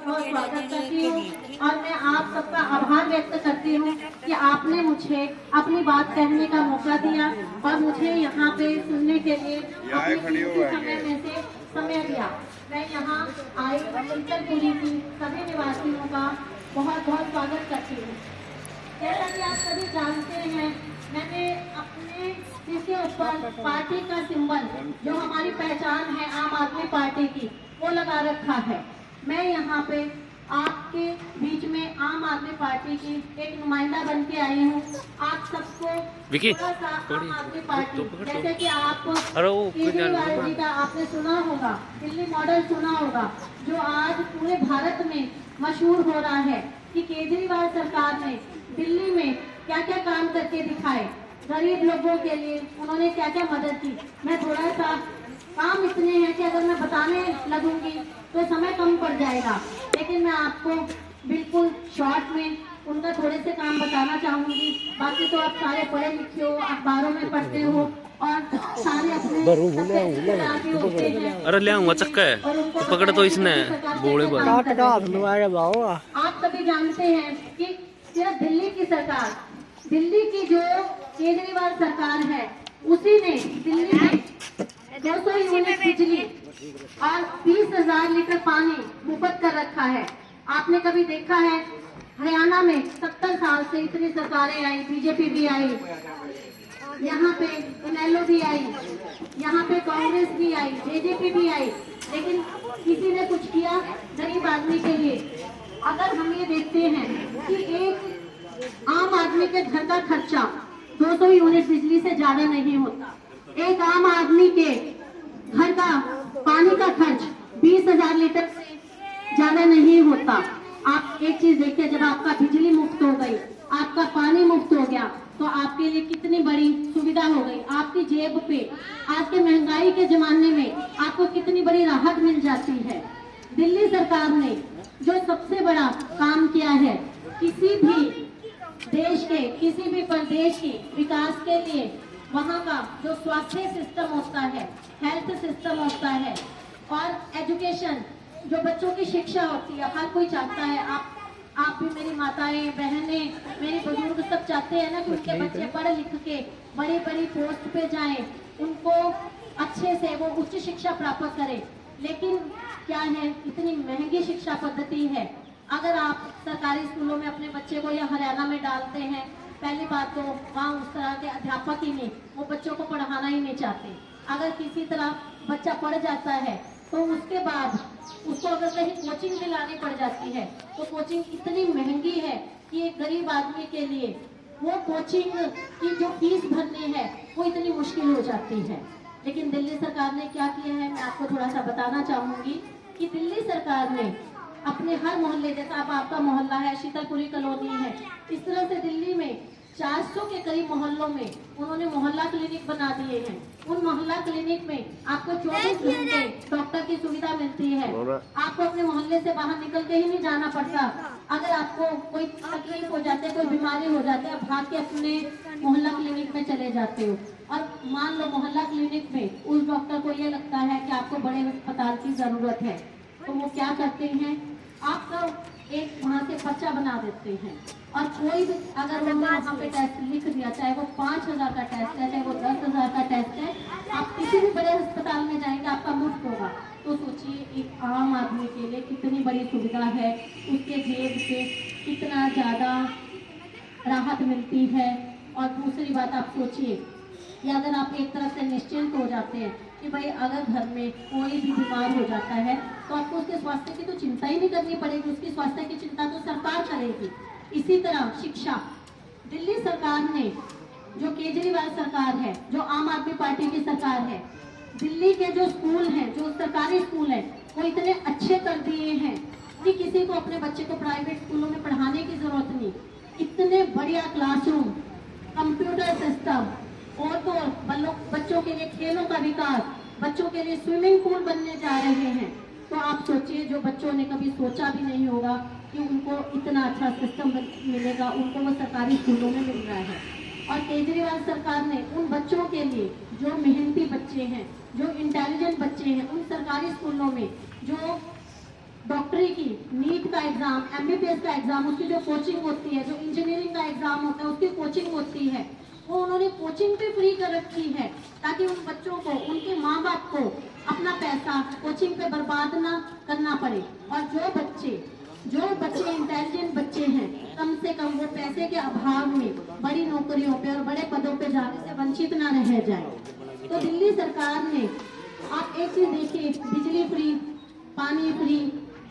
बहुत स्वागत करती हूँ और मैं आप सबका आभार व्यक्त करती हूँ कि आपने मुझे अपनी बात कहने का मौका दिया और मुझे यहाँ पे सुनने के लिए अपने कीमती समय में से समय दिया। मैं यहाँ आई शीतलपुरी की सभी निवासियों का बहुत बहुत स्वागत करती हूँ। जैसा कि आप सभी जानते हैं, मैंने अपने इसके ऊपर पार्टी का सिंबल, जो हमारी पहचान है आम आदमी पार्टी की, वो लगा रखा है। मैं यहाँ पे आपके बीच में आम आदमी पार्टी की एक नुमाइंदा बन के आई हूँ। आप सबको थोड़ा सा आम आदमी पार्टी, जैसे कि आप केजरीवाल जी का आपने सुना होगा, दिल्ली मॉडल सुना होगा, जो आज पूरे भारत में मशहूर हो रहा है कि केजरीवाल सरकार ने दिल्ली में क्या क्या काम करके दिखाए, गरीब लोगों के लिए उन्होंने क्या क्या मदद की। मैं थोड़ा सा, काम इतने हैं कि अगर मैं बताने लगूंगी तो समय कम पड़ जाएगा, लेकिन मैं आपको बिल्कुल शॉर्ट में उनका थोड़े से काम बताना चाहूंगी। बाकी तो आप सारे पढ़े लिखे हो, अखबारों में पढ़ते हो और सारे अपने अरे ले आऊंगा चक्का है तो पकड़ तो इसने बोले आप सभी जानते हैं कि सिर्फ दिल्ली की सरकार, दिल्ली की जो केजरीवाल सरकार है, उसी ने दिल्ली में 200 यूनिट बिजली और 20,000 लीटर पानी मुफ्त कर रखा है। आपने कभी देखा है हरियाणा में 70 साल से इतनी सरकारें आई, बीजेपी भी आई, यहाँ पे इनेलो भी आई, यहाँ पे कांग्रेस भी आई, जेजेपी भी आई, लेकिन किसी ने कुछ किया गरीब आदमी के लिए? अगर हम ये देखते हैं कि एक आम आदमी के घर का खर्चा 200 यूनिट बिजली से ज्यादा नहीं होता, एक आम आदमी के घर का पानी का खर्च 20,000 लीटर से ज्यादा नहीं होता। आप एक चीज देखिए, जब आपका बिजली मुफ्त हो गई, आपका पानी मुफ्त हो गया, तो आपके लिए कितनी बड़ी सुविधा हो गई। आपकी जेब पे आज के महंगाई के जमाने में आपको कितनी बड़ी राहत मिल जाती है। दिल्ली सरकार ने जो सबसे बड़ा काम किया है, किसी भी देश के, किसी भी प्रदेश के विकास के लिए वहाँ का जो स्वास्थ्य सिस्टम होता है, हेल्थ सिस्टम होता है और एजुकेशन, जो बच्चों की शिक्षा होती है, हर कोई चाहता है, आप भी, मेरी माताएं, बहनें, मेरे बुजुर्ग सब चाहते हैं ना कि उनके बच्चे पढ़ लिख के बड़ी बड़ी पोस्ट पे जाएं, उनको अच्छे से वो उच्च शिक्षा प्राप्त करें। लेकिन क्या है, इतनी महंगी शिक्षा पद्धति है। अगर आप सरकारी स्कूलों में अपने बच्चे को या हरियाणा में डालते हैं, पहली बात तो वहाँ उस तरह के अध्यापक ही नहीं, वो बच्चों को पढ़ाना ही नहीं चाहते। अगर किसी तरह बच्चा पढ़ जाता है तो उसके बाद उसको अगर कहीं कोचिंग दिलानी पड़ जाती है, तो कोचिंग इतनी महंगी है कि एक गरीब आदमी के लिए वो कोचिंग की जो फीस भरनी है वो इतनी मुश्किल हो जाती है। लेकिन दिल्ली सरकार ने क्या किया है, मैं आपको थोड़ा सा बताना चाहूंगी कि दिल्ली सरकार ने अपने हर मोहल्ले, जैसा अब आपका मोहल्ला है, शीतलपुरी कॉलोनी है, इस तरह से दिल्ली में 400 के करीब मोहल्लों में उन्होंने मोहल्ला क्लिनिक बना दिए हैं। उन मोहल्ला क्लिनिक में आपको 24 घंटे डॉक्टर की सुविधा मिलती है। आपको अपने मोहल्ले से बाहर निकल के ही नहीं जाना पड़ता। अगर आपको कोई तकलीफ हो जाती है, कोई बीमारी हो जाती है, भाग के अपने मोहल्ला क्लिनिक में चले जाते हो। और मान लो मोहल्ला क्लिनिक में उस डॉक्टर को ये लगता है कि आपको बड़े अस्पताल की जरूरत है, तो वो क्या करते हैं, आपका एक वहाँ से पर्चा बना देते हैं और कोई भी अगर उन्होंने वहाँ पे टेस्ट लिख दिया, चाहे वो 5,000 का टेस्ट है, चाहे वो 10,000 का टेस्ट है, आप किसी भी बड़े अस्पताल में जाएंगे आपका मुफ्त होगा। तो सोचिए एक आम आदमी के लिए कितनी बड़ी सुविधा है, उसके जेब से कितना ज़्यादा राहत मिलती है। और दूसरी बात आप सोचिए कि अगर आप एक तरफ से निश्चिंत हो जाते हैं कि भाई अगर घर में कोई भी बीमार हो जाता है तो आपको उसके स्वास्थ्य की तो चिंता ही नहीं करनी पड़ेगी, उसकी स्वास्थ्य की चिंता तो सरकार करेगी। इसी तरह शिक्षा, दिल्ली सरकार ने, जो केजरीवाल सरकार है, जो आम आदमी पार्टी की सरकार है, दिल्ली के जो स्कूल हैं, जो सरकारी स्कूल हैं, वो इतने अच्छे कर दिए हैं कि किसी को अपने बच्चे को प्राइवेट स्कूलों में पढ़ाने की जरूरत नहीं। इतने बढ़िया क्लासरूम, कंप्यूटर सिस्टम, और तो बच्चों के लिए खेलों का विकास, बच्चों के लिए स्विमिंग पूल बनने जा रहे हैं। तो आप सोचिए, जो बच्चों ने कभी सोचा भी नहीं होगा कि उनको इतना अच्छा सिस्टम मिलेगा, उनको वो सरकारी स्कूलों में मिल रहा है। और केजरीवाल सरकार ने उन बच्चों के लिए, जो मेहनती बच्चे हैं, जो इंटेलिजेंट बच्चे हैं, उन सरकारी स्कूलों में जो डॉक्टरी की नीट एग्जाम, MBBS का एग्जाम, उसकी जो कोचिंग होती है, जो इंजीनियरिंग का एग्जाम होता है उसकी कोचिंग होती है, वो उन्होंने कोचिंग पे फ्री कर रखी है ताकि उन बच्चों को, उनके माँ बाप को अपना पैसा कोचिंग पे बर्बाद ना करना पड़े। और जो बच्चे इंटेलिजेंट बच्चे हैं, कम से कम वो पैसे के अभाव में बड़ी नौकरियों पे और बड़े पदों पे जाने से वंचित ना रह जाए। तो दिल्ली सरकार ने, आप एक चीज देखिए, बिजली फ्री, पानी फ्री,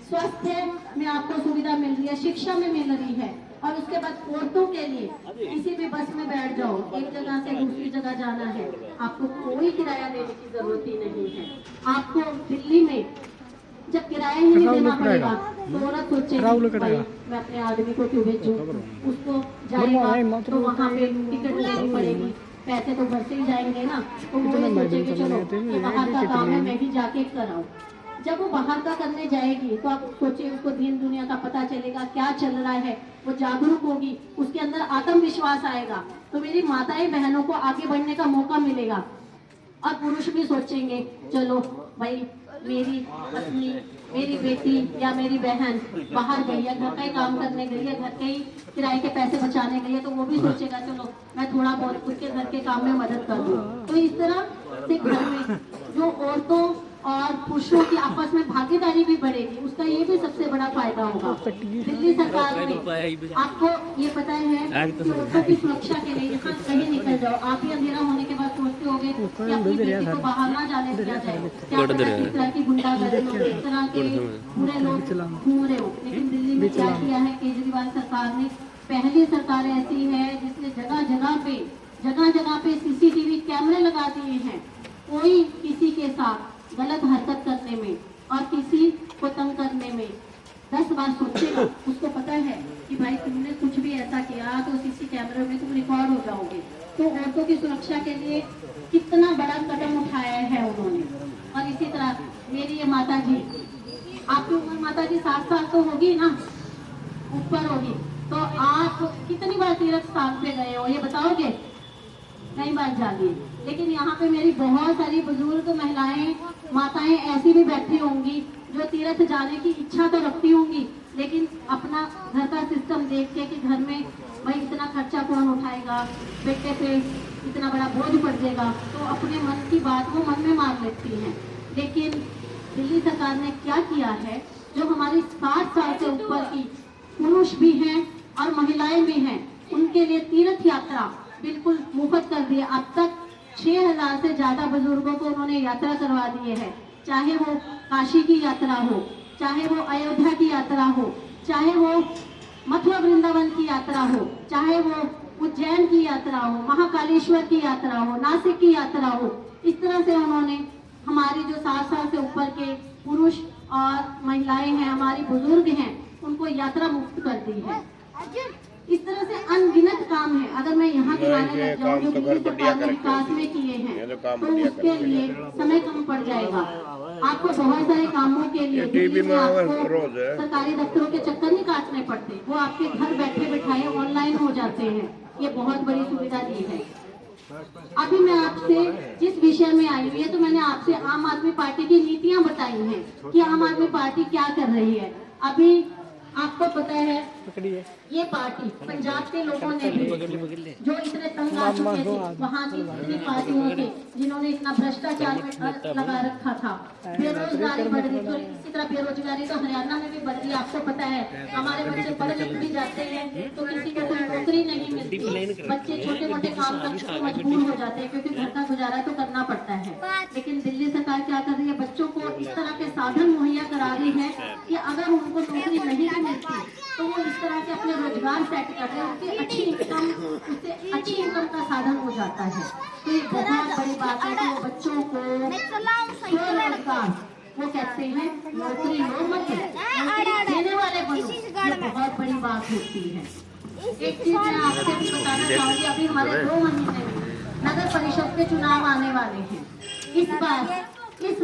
स्वास्थ्य में आपको सुविधा मिल रही है, शिक्षा में मिल रही है, और उसके बाद औरतों के लिए किसी भी बस में बैठ जाओ, एक जगह से दूसरी जगह जाना है, आपको कोई किराया देने की जरूरत ही नहीं है। आपको दिल्ली में जब किराया ही नहीं देना पड़ेगा तो औरत सोचेगी भाई मैं अपने आदमी को क्यों भेजूं, उसको जाएगा तो वहाँ पे टिकट लेनी पड़ेगी, पैसे तो घर से ही जाएंगे ना, तो वो ये सोचेगी चलो ये बाहर का काम है मैं भी जाके कराऊं। जब वो बाहर का करने जाएगी तो आप सोचिए उसको दीन दुनिया का पता चलेगा, क्या चल रहा है, वो जागरूक होगी, उसके अंदर आत्मविश्वास आएगा, तो मेरी माताएं बहनों को आगे बढ़ने का मौका मिलेगा। और पुरुष भी सोचेंगे चलो भाई मेरी पत्नी, मेरी बेटी या मेरी बहन बाहर गई है, घर का ही काम करने गई है, घर के ही किराए के पैसे बचाने गई है, तो वो भी सोचेगा चलो मैं थोड़ा बहुत उसके घर के काम में मदद कर दूं। तो इस तरह से घर में जो औरतों और पुरुषों की आपस में भागीदारी भी बढ़ेगी, उसका ये भी सबसे बड़ा फायदा होगा। दिल्ली सरकार ने, आपको ये पता है कि औरतों की सुरक्षा के लिए यहाँ कहीं निकल जाओ, आप ही अंधेरा होने के बाद सोचते होगे कि अपनी बेटी को बाहर ना जाने दिया जाए, क्या पता किस तरह की गुंडागर्दी हो, किस तरह के बुरे लोग घूम रहे हो। लेकिन दिल्ली में क्या किया है केजरीवाल सरकार ने, पहली सरकार ऐसी है जिसने जगह जगह पे CCTV कैमरे लगा दिए हैं। कोई किसी के साथ गलत हरकत करने में और किसी को तंग करने में 10 बार सोचेगा, उसको पता है कि भाई तुमने कुछ भी ऐसा किया तो CC कैमरे में तुम रिकॉर्ड हो जाओगे। तो औरतों की सुरक्षा के लिए कितना बड़ा कदम उठाया है उन्होंने। और इसी तरह मेरी ये माता जी, आपकी उम्र माता जी 60 साल तो होगी ना, ऊपर होगी, तो आप कितनी बार तीर्थ स्थान पे गए हो ये बताओगे? कई बार जाइए। लेकिन यहाँ पे मेरी बहुत सारी बुजुर्ग महिलाएं, माताएं ऐसी भी बैठी होंगी जो तीर्थ जाने की इच्छा तो रखती होंगी, लेकिन अपना घर का सिस्टम देख के कि घर में भाई इतना खर्चा कौन उठाएगा, बेटे पे इतना बड़ा बोझ पड़ जाएगा, तो अपने मन की बात वो मन में मार लेती हैं। लेकिन दिल्ली सरकार ने क्या किया है, जो हमारी 60 साल से ऊपर की पुरुष भी हैं और महिलाएं भी हैं, उनके लिए तीर्थ यात्रा बिल्कुल मुफ्त कर दी है। अब तक 6000 से ज्यादा बुजुर्गों को उन्होंने यात्रा करवा दिए है, चाहे वो काशी की यात्रा हो, चाहे वो अयोध्या की यात्रा हो, चाहे वो मथुरा वृंदावन की यात्रा हो, चाहे वो उज्जैन की यात्रा हो, महाकालेश्वर की यात्रा हो, नासिक की यात्रा हो। इस तरह से उन्होंने हमारी जो 60 साल से ऊपर के पुरुष और महिलाएं हैं, हमारी बुजुर्ग हैं, उनको यात्रा मुक्त कर दी है। इस तरह से अनगिनत काम है। अगर मैं यहाँ गिनाने लग जाऊँ जो दिल्ली सरकार ने विकास में किए हैं तो उसके लिए समय कम पड़ जाएगा। आपको बहुत सारे कामों के लिए दिल्ली में आपको सरकारी दफ्तरों के चक्कर नहीं काटने पड़ते, वो आपके घर बैठे बैठाए ऑनलाइन हो जाते हैं। ये बहुत बड़ी सुविधा दी है। अभी मैं आपसे जिस विषय में आई हुई है, तो मैंने आपसे आम आदमी पार्टी की नीतियां बताई हैं कि आम आदमी पार्टी क्या कर रही है। अभी आपको पता है ये पार्टी पंजाब के लोगों ने भी जो इतने तंग आ चुके थे, वहाँ की इतनी पार्टियों के जिन्होंने इतना भ्रष्टाचार में लगा रखा था, बेरोजगारी बढ़ रही, तो इसी तरह बेरोजगारी तो हरियाणा में भी बढ़ रही है। आपको पता है हमारे बच्चे पढ़ लिख भी जाते हैं तो किसी को कोई नौकरी नहीं मिलती, बच्चे छोटे मोटे काम करने को मजबूर हो जाते हैं क्योंकि घर का गुजारा तो करना पड़ता है। लेकिन दिल्ली सरकार क्या कर रही है, बच्चों को इस तरह के साधन मुहैया करा रही है कि अगर उनको नौकरी नहीं मिलती तो वो इस तरह के अपने रोजगार सेट कर रहे हैं, उससे अच्छी इनकम का साधन हो जाता है। तो ये बहुत बड़ी बात है कि वो बच्चों को स्वरोजगार, वो कहते हैं नौकरी लो मत देने वाले बनो, ये बहुत बड़ी बात होती है। एक चीज मैं आपसे भी बताना चाहूंगी, अभी हमारे 2 महीने में नगर परिषद के चुनाव आने वाले हैं। इस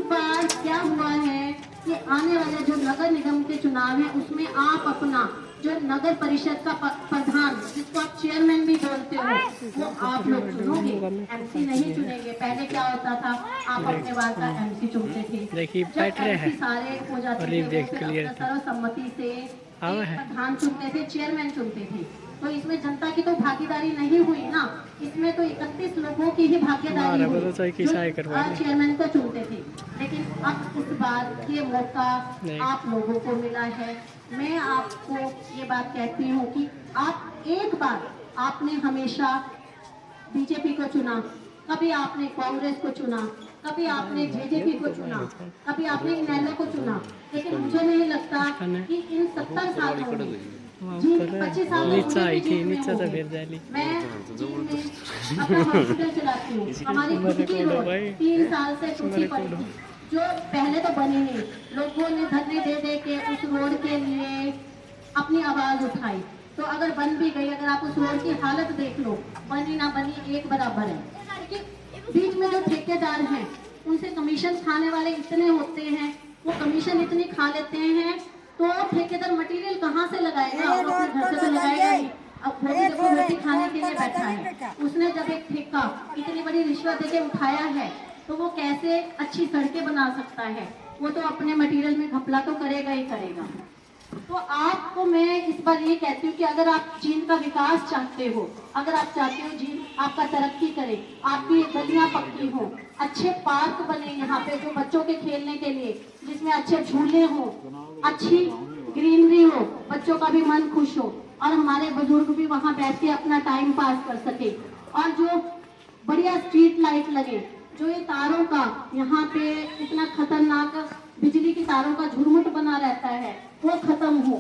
बार क्या हुआ है कि आने वाले जो नगर निगम के चुनाव है उसमें आप अपना जो नगर परिषद का प्रधान, जिसको आप चेयरमैन भी बोलते हो, वो आप लोग चुनोगे, एमसी नहीं चुनेंगे। पहले क्या होता था, आप अपने वार्ड का एमसी चुनते थे। देखिए जब बैठ रहे MC हैं सारे हो जाते और ये थे, देख वो फिर क्लियर अपना सर्वसम्मति से आवा एक है। प्रधान चुनते थे, चेयरमैन चुनते थे। तो इसमें जनता की तो भागीदारी नहीं हुई ना, इसमें तो 31 लोगों की ही भागीदारी हुई जो चेयरमैन को चुनते थे। लेकिन अब इस बार ये मौका आप लोगों को मिला है। मैं आपको ये बात कहती हूँ कि आप एक बार, आपने हमेशा बीजेपी को चुना, कभी आपने कांग्रेस को चुना, कभी आपने जेजेपी को चुना, कभी आपने इनेलो को चुना, लेकिन मुझे नहीं लगता कि इन 70 सालों में, जी 25 सालों नीचा आई थी, में नीचा से फिर जाली मैं अपना हॉस्पिटल चलाती हूँ, हमारी खुद की रोड 3 साल से टूटी पड़ी थी, जो पहले तो बनी नहीं, लोगों ने धरने दे दे के उस रोड के लिए अपनी आवाज उठाई। तो अगर बन भी गई, अगर आप उस रोड की हालत देख लो, बनी ना बनी एक बराबर है। क्योंकि बीच में जो ठेकेदार हैं, उनसे कमीशन खाने वाले इतने होते हैं, वो कमीशन इतनी खा लेते हैं, तो ठेकेदार मटेरियल कहाँ से लगाएगा, और अपने घर से तो लगाएगा नहीं। अब वो भी देखो रोटी खाने के लिए बैठा है, उसने जब एक ठेका इतनी बड़ी रिश्वत देके उठाया है, तो वो कैसे अच्छी सड़कें बना सकता है? वो तो अपने मटेरियल में घपला तो करेगा ही करेगा। तो आपको मैं इस बार ये कहती हूँ कि अगर आप जींद का विकास चाहते हो, अगर आप चाहते हो जींद आपका तरक्की करे, आपकी गलियां पक्की हो, अच्छे पार्क बने यहाँ पे जो बच्चों के खेलने के लिए, जिसमें अच्छे झूले हो, अच्छी ग्रीनरी हो, बच्चों का भी मन खुश हो, और हमारे बुजुर्ग भी वहाँ बैठ के अपना टाइम पास कर सके, और जो बढ़िया स्ट्रीट लाइट लगे, जो ये तारों का यहाँ पे इतना खतरनाक बिजली की तारों का झुरमुट बना रहता है, वो खत्म हो,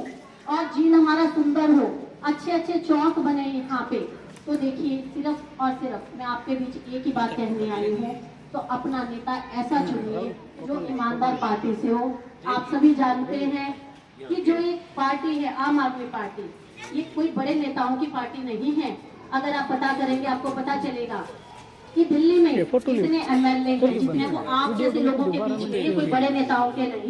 और जीन हमारा सुंदर हो, अच्छे अच्छे चौक बने यहाँ पे। तो देखिए, सिर्फ और सिर्फ मैं आपके बीच एक ही बात कहने आई हूँ, तो अपना नेता ऐसा चुनिए जो ईमानदार पार्टी से हो। आप सभी जानते हैं कि जो एक पार्टी है आम आदमी पार्टी, ये कोई बड़े नेताओं की पार्टी नहीं है। अगर आप पता करेंगे आपको पता चलेगा कि दिल्ली में इतने MLA हैं जितने वो आप जैसे लोगों के बीच में, कोई बड़े नेताओं के नहीं है।